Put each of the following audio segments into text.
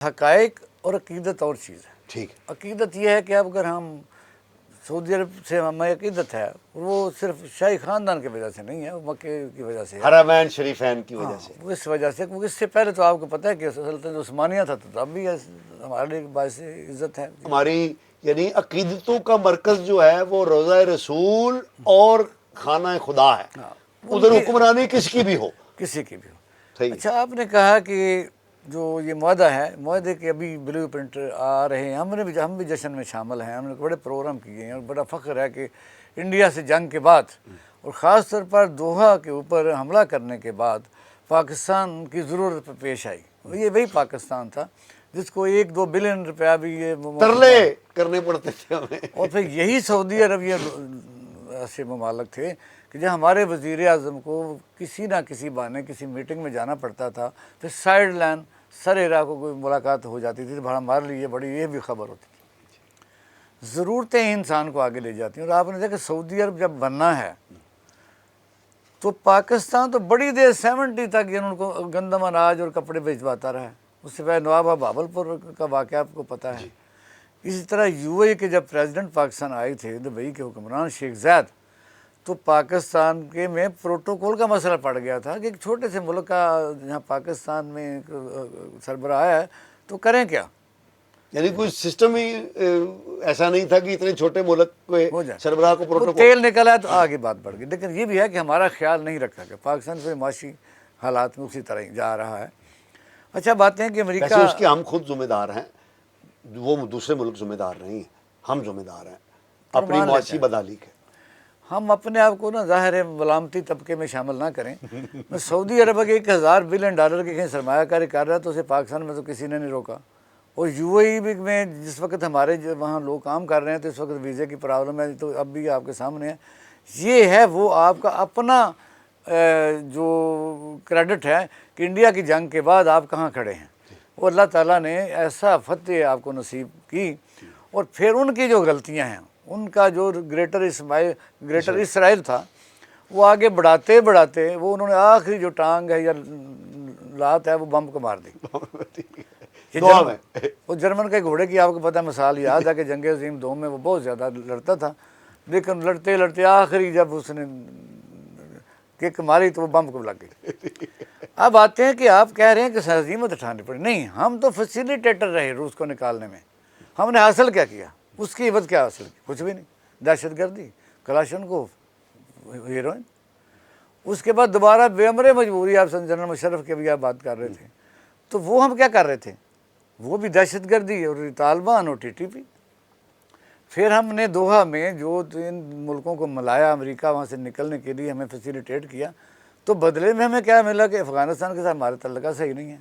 حقائق اور عقیدت اور چیز ہے. ٹھیک ہے. عقیدت یہ ہے کہ اب اگر ہم سعودی عرب سے ہمیں عقیدت ہے وہ صرف شاہی خاندان کی وجہ سے نہیں ہے، وہ مکے کی وجہ سے ہے، حرمین شریفین کی وجہ سے. اس وجہ سے. کیونکہ اس سے پہلے تو آپ کو پتہ ہے کہ سلطنت عثمانیہ تھا، تو اب بھی ہمارے لیے باعث عزت ہے. ہماری یعنی عقیدتوں کا مرکز جو ہے وہ روضہ رسول اور خانہ خدا ہے. ادھر حکمرانی کس کی بھی ہو، کسی کی بھی ہو. صحیح. اچھا، آپ نے کہا کہ جو یہ معاہدہ ہے، معاہدے کے ابھی بلیو پرنٹ آ رہے ہیں، ہم بھی جشن میں شامل ہیں، ہم نے بڑے پروگرام کیے ہیں اور بڑا فخر ہے کہ انڈیا سے جنگ کے بعد اور خاص طور پر دوحہ کے اوپر حملہ کرنے کے بعد پاکستان کی ضرورت پیش آئی. یہ وہی پاکستان تھا جس کو 1-2 بلین روپیہ بھی یہ ترلے کرنے پڑتے تھے ہمیں. اور پھر یہی سعودی عرب یہ ایسے ممالک تھے کہ جب ہمارے وزیر اعظم کو کسی نہ کسی بہانے کسی میٹنگ میں جانا پڑتا تھا تو سائیڈ لائن سر عراق کو کوئی ملاقات ہو جاتی تھی، تو ہمارے لیے بڑی یہ بھی خبر ہوتی تھی. ضرورتیں ہی انسان کو آگے لے جاتی ہیں. اور آپ نے دیکھا صعودی عرب جب بننا ہے تو پاکستان تو بڑی دیر 70 تک ان کو گندم اناج اور کپڑے بھجواتا رہا ہے. اس سے پہلے نواب بہاول پور کا واقعہ آپ کو پتہ ہے. اسی طرح یو اے کے جب پریزیڈنٹ پاکستان آئے تھے دبئی کے حکمران شیخ زید، تو پاکستان کے میں پروٹوکول کا مسئلہ پڑ گیا تھا کہ ایک چھوٹے سے ملک کا جہاں پاکستان میں ایک سربراہ ہے تو کریں کیا. یعنی کوئی سسٹم ہی ایسا نہیں تھا کہ اتنے چھوٹے ملک کو سربراہ کو پروٹوکول. تیل نکلا ہے تو آگے بات بڑھ گئی. لیکن یہ بھی ہے کہ ہمارا خیال نہیں رکھا کہ پاکستان سے معاشی حالات میں اسی طرح ہی جا رہا ہے. اچھا بات ہے کہ امریکہ اس کی ہم خود ذمہ دار ہیں، وہ دوسرے ملک ذمہ دار نہیں ہیں، ہم ذمہ دار ہیں اپنی معاشی بدحالی کے. ہم اپنے آپ کو نا ظاہر ملامتی طبقے میں شامل نہ کریں. میں سعودی عرب کے 1000 بلین ڈالر کی کہیں سرمایہ کاری کر رہا ہے تو اسے پاکستان میں تو کسی نے نہیں روکا. اور یو اے ای میں جس وقت ہمارے وہاں لوگ کام کر رہے ہیں تو اس وقت ویزے کی پرابلم ہے، تو اب بھی آپ کے سامنے ہے. یہ ہے وہ آپ کا اپنا جو کریڈٹ ہے کہ انڈیا کی جنگ کے بعد آپ کہاں کھڑے ہیں. اور اللہ تعالیٰ نے ایسا فتح آپ کو نصیب کی. اور پھر ان کی جو غلطیاں ہیں، ان کا جو گریٹر اسرائیل تھا، وہ آگے بڑھاتے بڑھاتے وہ انہوں نے آخری جو ٹانگ ہے یا لات ہے وہ بم کو مار دی. وہ جرمن کے گھوڑے کی آپ کو پتہ مثال یاد ہے کہ جنگ عظیم 2 میں وہ بہت زیادہ لڑتا تھا، لیکن لڑتے لڑتے آخری جب اس نے کک ماری تو وہ بم کو لگ گئی. اب آتے ہیں کہ آپ کہہ رہے ہیں کہ ہزیمت اٹھانی پڑی. نہیں، ہم تو فیسیلیٹیٹر رہے روس کو نکالنے میں. ہم نے حاصل کیا کیا؟ اس کی عوض کیا حاصل کی؟ کچھ بھی نہیں. دہشت گردی، کلاشنکوف، ہیروئن. اس کے بعد دوبارہ بے امر مجبوری، آپ جنرل مشرف کے بھی آپ بات کر رہے تھے، تو وہ ہم کیا کر رہے تھے؟ وہ بھی دہشت گردی اور طالبان اور TTP. پھر ہم نے دوحہ میں جو ان ملکوں کو ملایا، امریکہ وہاں سے نکلنے کے لیے ہمیں فیسیلیٹیٹ کیا، تو بدلے میں ہمیں کیا ملا کہ افغانستان کے ساتھ ہمارے تعلقات صحیح نہیں ہیں.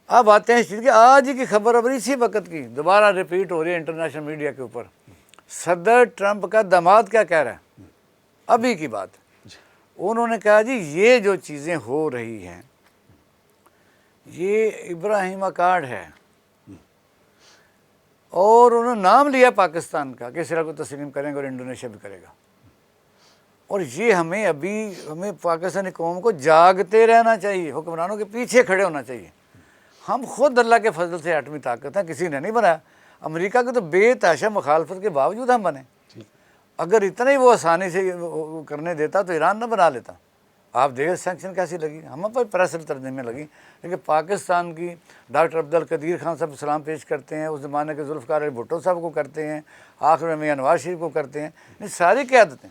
اب آتے ہیں اس چیز کی آج ہی کی خبر اب اسی وقت کی دوبارہ ریپیٹ ہو رہی ہے انٹرنیشنل میڈیا کے اوپر. صدر ٹرمپ کا داماد کیا کہہ رہا ہے ابھی کی بات. انہوں نے کہا جی یہ جو چیزیں ہو رہی ہیں یہ ابراہیم اکارڈ ہے، اور انہوں نے نام لیا پاکستان کا کہ اسرائیل کو تسلیم کریں گے اور انڈونیشیا بھی کرے گا. اور یہ ہمیں پاکستانی قوم کو جاگتے رہنا چاہیے، حکمرانوں کے پیچھے کھڑے ہونا چاہیے. ہم خود اللہ کے فضل سے ایٹمی طاقت ہیں، کسی نے نہیں بنایا. امریکہ کے تو بے تحاشا مخالفت کے باوجود ہم بنے. اگر اتنا ہی وہ آسانی سے کرنے دیتا تو ایران نہ بنا لیتا. آپ دیکھیں سینکشن کیسی لگی، ہم پر پریشر ترجمے لگی. لیکن پاکستان کی ڈاکٹر عبدالقدیر خان صاحب سلام پیش کرتے ہیں، اس زمانے کے ذوالفقار علی بھٹو صاحب کو کرتے ہیں، آخر میں میاں نواز شریف کو کرتے ہیں، یہ ساری قیادتیں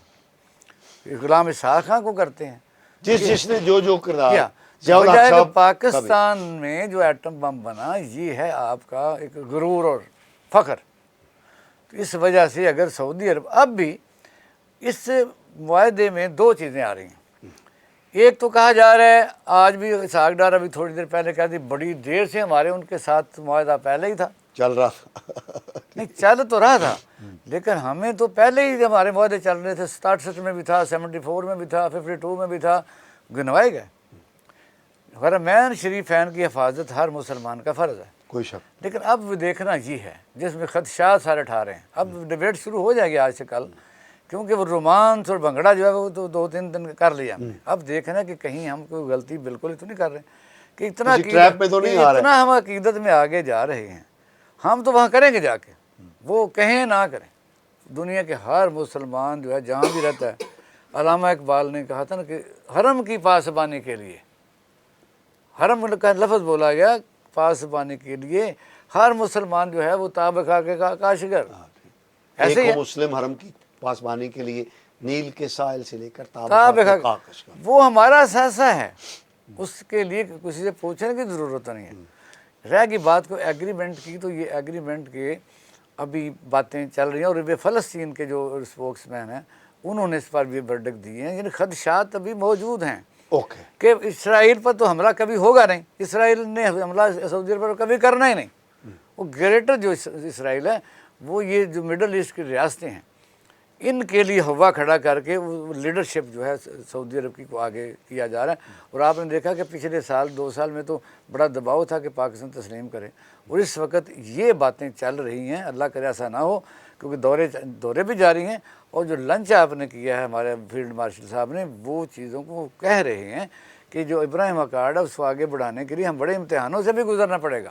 غلام اسحاق خان کو کرتے ہیں. جس نے جو کردار پاکستان میں جو ایٹم بم بنا یہ ہے آپ کا ایک غرور اور فخر. تو اس وجہ سے اگر سعودی عرب اب بھی اس معاہدے میں 2 چیزیں آ رہی ہیں. ایک تو کہا جا رہا ہے، آج بھی اسحاق ڈار ابھی تھوڑی دیر پہلے کہا تھی بڑی دیر سے ہمارے ان کے ساتھ معاہدہ پہلے ہی تھا، چل رہا تھا. نہیں چل تو رہا تھا، لیکن ہمیں تو پہلے ہی ہمارے معاہدے چل رہے تھے. 67 میں بھی تھا، 74 میں بھی تھا، 52 میں بھی تھا، گنوائے گئے. حرمین شریفین کی حفاظت ہر مسلمان کا فرض ہے، کوئی شک. لیکن اب دیکھنا یہ ہے جس میں خدشات سارے اٹھا رہے ہیں. اب ڈیبیٹ شروع ہو جائے گی آج سے کل، کیونکہ وہ رومانس اور بھنگڑا جو ہے وہ تو 2-3 دن کر لیا ہم نے. اب دیکھنا کہ کہیں ہم کوئی غلطی بالکل ہی تو نہیں کر رہے. کہ اتنا کسی ٹریپ میں تو نہیں آ رہے، اتنا ہم عقیدت میں آگے جا رہے ہیں، ہم تو وہاں کریں گے جا کے، وہ کہیں نہ کریں۔ دنیا کے ہر مسلمان جو ہے جہاں بھی رہتا ہے، علامہ اقبال نے کہا تھا نا کہ حرم کی پاسبانی کے لیے، حرم کا لفظ بولا گیا پاسبانی کے لیے، ہر مسلمان جو ہے وہ تاب کھا کے کاشگر، ایسے ہی ایک ہے۔ مسلم حرم کی پاسبانی کے لیے نیل کے ساحل سے لے کر تاب تاب کھا وہ ہمارا اثاثہ ہے، اس کے لیے کسی سے پوچھنے کی ضرورت نہیں ہے۔ رہ گئی بات کو ایگریمنٹ کی، تو یہ ایگریمنٹ کے ابھی باتیں چل رہی ہیں، اور یہ فلسطین کے جو اسپوکس مین ہیں انہوں نے اس پر بھی ورڈکٹ دیے ہیں، یعنی خدشات ابھی موجود ہیں اوکے، کہ اسرائیل پر تو حملہ کبھی ہوگا نہیں، اسرائیل نے حملہ سعودی عرب پر کبھی کرنا ہی نہیں۔ وہ گریٹر جو اسرائیل ہے، وہ یہ جو مڈل ایسٹ کی ریاستیں ہیں، ان کے لیے ہوا کھڑا کر کے وہ لیڈرشپ جو ہے سعودی عرب کی کو آگے کیا جا رہا ہے۔ اور آپ نے دیکھا کہ پچھلے سال 2 سال میں تو بڑا دباؤ تھا کہ پاکستان تسلیم کرے، اور اس وقت یہ باتیں چل رہی ہیں، اللہ کرے ایسا نہ ہو، کیونکہ دورے بھی جاری ہیں، اور جو لنچ آپ نے کیا ہے ہمارے فیلڈ مارشل صاحب نے، وہ چیزوں کو کہہ رہے ہیں کہ جو ابراہیم اکارڈ ہے اس کو آگے بڑھانے کے لیے ہم بڑے امتحانوں سے بھی گزرنا پڑے گا۔